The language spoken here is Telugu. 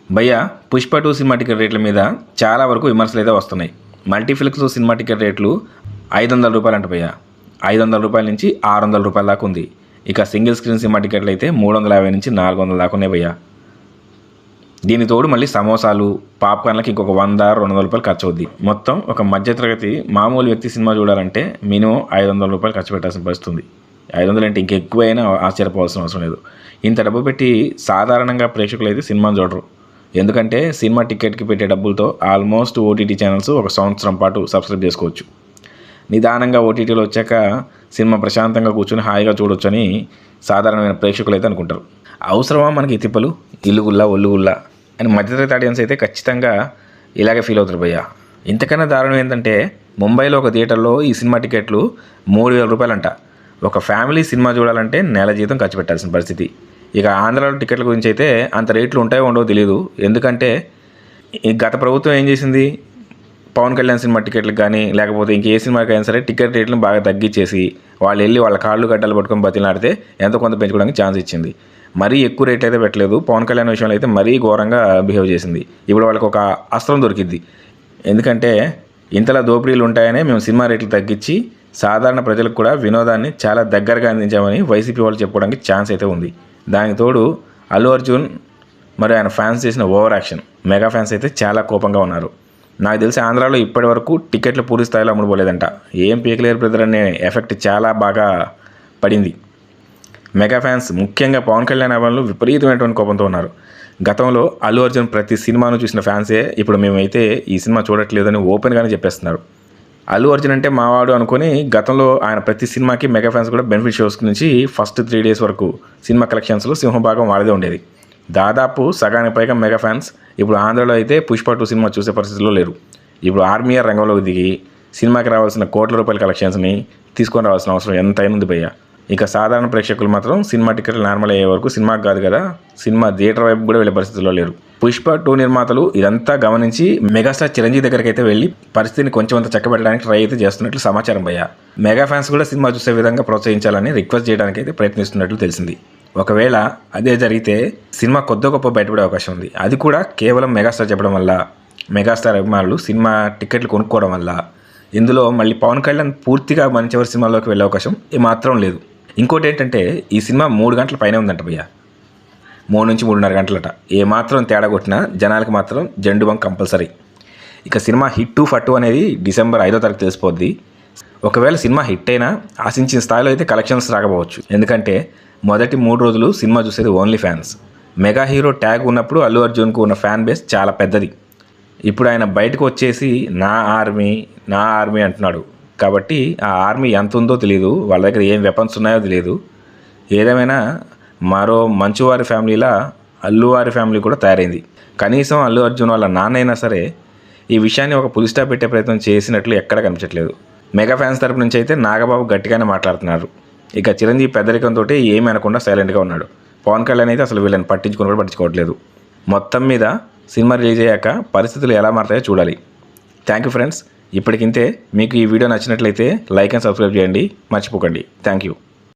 భయ్య పుష్ప 2 సినిమా టికెట్ రేట్ల మీద చాలా వరకు విమర్శలు అయితే వస్తున్నాయి. మల్టీప్లెక్స్ సినిమా టికెట్ రేట్లు 500 రూపాయలు అంట భయ్య. 500 రూపాయల నుంచి 600 రూపాయల దాకా ఉంది. ఇక సింగిల్ స్క్రీన్ సినిమా టికెట్లు అయితే 350 నుంచి 400 దాకా ఉన్నాయి భయ్య. దీని తోడు మళ్ళీ సమోసాలు పాప్కార్న్లకి ఇంకొక 100-200 రూపాయలు ఖర్చు అవుద్ది. మొత్తం ఒక మధ్యతరగతి మామూలు వ్యక్తి సినిమా చూడాలంటే మినిమం 500 రూపాయలు ఖర్చు పెట్టాల్సిన పరిస్థితి ఉంది. 500 అంటే ఇంకెక్కువైనా ఆశ్చర్యపోవాల్సిన అవసరం లేదు. ఇంత డబ్బు పెట్టి సాధారణంగా ప్రేక్షకులు అయితే సినిమాను చూడరు. ఎందుకంటే సినిమా టికెట్కి పెట్టే డబ్బులతో ఆల్మోస్ట్ ఓటీటీ ఛానల్స్ ఒక సంవత్సరం పాటు సబ్స్క్రైబ్ చేసుకోవచ్చు. నిదానంగా ఓటీటీలో వచ్చాక సినిమా ప్రశాంతంగా కూర్చొని హాయిగా చూడొచ్చు అని సాధారణమైన ప్రేక్షకులు అయితే అనుకుంటారు. అవసరమా మనకి తిప్పలు, ఇల్లుగుల్లా ఒల్లుగుల్లా అని మధ్యతరగతి ఆడియన్స్ అయితే ఖచ్చితంగా ఇలాగే ఫీల్ అవుతారు భయ్య. ఇంతకన్నా దారుణం ఏంటంటే ముంబైలో ఒక థియేటర్లో ఈ సినిమా టికెట్లు 3000 రూపాయలంట. ఒక ఫ్యామిలీ సినిమా చూడాలంటే నెల జీతం ఖర్చు పెట్టాల్సిన పరిస్థితి. ఇక ఆంధ్రాలో టికెట్ల గురించి అయితే అంత రేట్లు ఉంటాయో ఉండవో తెలియదు. ఎందుకంటే గత ప్రభుత్వం ఏం చేసింది, పవన్ కళ్యాణ్ సినిమా టికెట్లకు కానీ లేకపోతే ఇంకే సినిమాకి అయినా సరే టికెట్ రేట్లను బాగా తగ్గించేసి వాళ్ళు వెళ్ళి వాళ్ళ కాళ్ళు గడ్డలు పట్టుకొని బతిలాడితే ఎంతో కొంత పెంచుకోవడానికి ఛాన్స్ ఇచ్చింది. మరీ ఎక్కువ రేట్ అయితే పెట్టలేదు. పవన్ కళ్యాణ్ విషయంలో అయితే మరీ ఘోరంగా బిహేవ్ చేసింది. ఇప్పుడు వాళ్ళకి ఒక అస్త్రం దొరికింది. ఎందుకంటే ఇంతలా దోపిడీలు ఉంటాయనే మేము సినిమా రేట్లు తగ్గించి సాధారణ ప్రజలకు కూడా వినోదాన్ని చాలా దగ్గరగా అందించామని వైసీపీ వాళ్ళు చెప్పుకోవడానికి ఛాన్స్ అయితే ఉంది. దానికి తోడు అల్లు అర్జున్ మరి ఆయన ఫ్యాన్స్ చేసిన ఓవర్ యాక్షన్, మెగా ఫ్యాన్స్ అయితే చాలా కోపంగా ఉన్నారు. నాకు తెలిసి ఆంధ్రాలో ఇప్పటి వరకు టికెట్లు పూర్తి స్థాయిలో అమ్ముడుపోలేదంట. ఏం పీకలేరు బ్రదర్ అనే ఎఫెక్ట్ చాలా బాగా పడింది. మెగా ఫ్యాన్స్ ముఖ్యంగా పవన్ కళ్యాణ్ అభిమానులు విపరీతమైనటువంటి కోపంతో ఉన్నారు. గతంలో అల్లు అర్జున్ ప్రతి సినిమాను చూసిన ఫ్యాన్సే ఇప్పుడు మేమైతే ఈ సినిమా చూడట్లేదని ఓపెన్గానే చెప్పేస్తున్నారు. అల్లు అర్జున్ అంటే మావాడు అనుకుని గతంలో ఆయన ప్రతి సినిమాకి మెగా ఫ్యాన్స్ కూడా బెనిఫిట్ షోస్ నుంచి ఫస్ట్ 3 days వరకు సినిమా కలెక్షన్స్లో సింహభాగం వాడిదే ఉండేది. దాదాపు సగానికి పైగా మెగా ఫ్యాన్స్ ఇప్పుడు ఆంధ్రలో అయితే పుష్ప 2 సినిమా చూసే పరిస్థితిలో లేరు. ఇప్పుడు ఆర్మీఆర్ రంగంలోకి దిగి సినిమాకి రావాల్సిన కోట్ల రూపాయల కలెక్షన్స్ని తీసుకొని రావాల్సిన అవసరం ఎంతైనా ఉంది భయ్య. ఇక సాధారణ ప్రేక్షకులు మాత్రం సినిమా టికెట్లు నార్మల్ అయ్యే వరకు సినిమాకి కాదు కదా సినిమా థియేటర్ వైపు కూడా వెళ్ళే పరిస్థితుల్లో లేరు. పుష్ప 2 నిర్మాతలు ఇదంతా గమనించి మెగాస్టార్ చిరంజీవి దగ్గరికి అయితే వెళ్ళి పరిస్థితిని కొంచెం అంత చక్కబెట్టడానికి ట్రై అయితే చేస్తున్నట్లు సమాచారం భయ్య. మెగా ఫ్యాన్స్ కూడా సినిమా చూసే విధంగా ప్రోత్సహించాలని రిక్వెస్ట్ చేయడానికి అయితే ప్రయత్నిస్తున్నట్లు తెలిసింది. ఒకవేళ అదే జరిగితే సినిమా కొద్ది గొప్ప బయటపడే అవకాశం ఉంది. అది కూడా కేవలం మెగాస్టార్ చెప్పడం వల్ల, మెగాస్టార్ అభిమానులు సినిమా టికెట్లు కొనుక్కోవడం వల్ల. ఇందులో మళ్ళీ పవన్ కళ్యాణ్ పూర్తిగా మంచివరి సినిమాలోకి వెళ్ళే అవకాశం ఏమాత్రం లేదు. ఇంకోటి ఏంటంటే ఈ సినిమా 3 గంటల పైన ఉందంట భయ్య. 3 నుంచి 3:30 గంటలట. ఏమాత్రం తేడా కొట్టినా జనాలకు మాత్రం జెండు బంక్ కంపల్సరీ. ఇక సినిమా హిట్ ఫట్టు అనేది December 5వ తారీఖు తెలిసిపోద్ది. ఒకవేళ సినిమా హిట్ అయినా ఆశించిన స్థాయిలో అయితే కలెక్షన్స్ రాకపోవచ్చు. ఎందుకంటే మొదటి 3 రోజులు సినిమా చూసేది only fans. Mega hero tag ఉన్నప్పుడు అల్లు అర్జున్కు ఉన్న ఫ్యాన్ బేస్ చాలా పెద్దది. ఇప్పుడు ఆయన బయటకు వచ్చేసి నా ఆర్మీ అంటున్నాడు. కాబట్టి ఆ ఆర్మీ ఎంత ఉందో తెలియదు, వాళ్ళ దగ్గర ఏం వెపన్స్ ఉన్నాయో తెలియదు. ఏదేమైనా మరో మంచువారి ఫ్యామిలీలా అల్లువారి ఫ్యామిలీ కూడా తయారైంది. కనీసం అల్లు అర్జున్ వాళ్ళ నాన్న అయినా సరే ఈ విషయాన్ని ఒక పులి స్టాప్ పెట్టే ప్రయత్నం చేసినట్లు ఎక్కడ కనిపించట్లేదు. మెగా ఫ్యాన్స్ తరపు నుంచి అయితే నాగబాబు గట్టిగానే మాట్లాడుతున్నారు. ఇక చిరంజీవి పెద్దరికంతో ఏమీ అనకుండా సైలెంట్గా ఉన్నాడు. పవన్ కళ్యాణ్ అయితే అసలు వీళ్ళని పట్టించుకోవట్లేదు. మొత్తం మీద సినిమా రిలీజ్ అయ్యాక పరిస్థితులు ఎలా మారుతాయో చూడాలి. Thank you friends. ఇప్పటికింతే. మీకు ఈ వీడియో నచ్చినట్లయితే లైక్ అండ్ సబ్స్క్రైబ్ చేయండి మర్చిపోకండి. Thank you.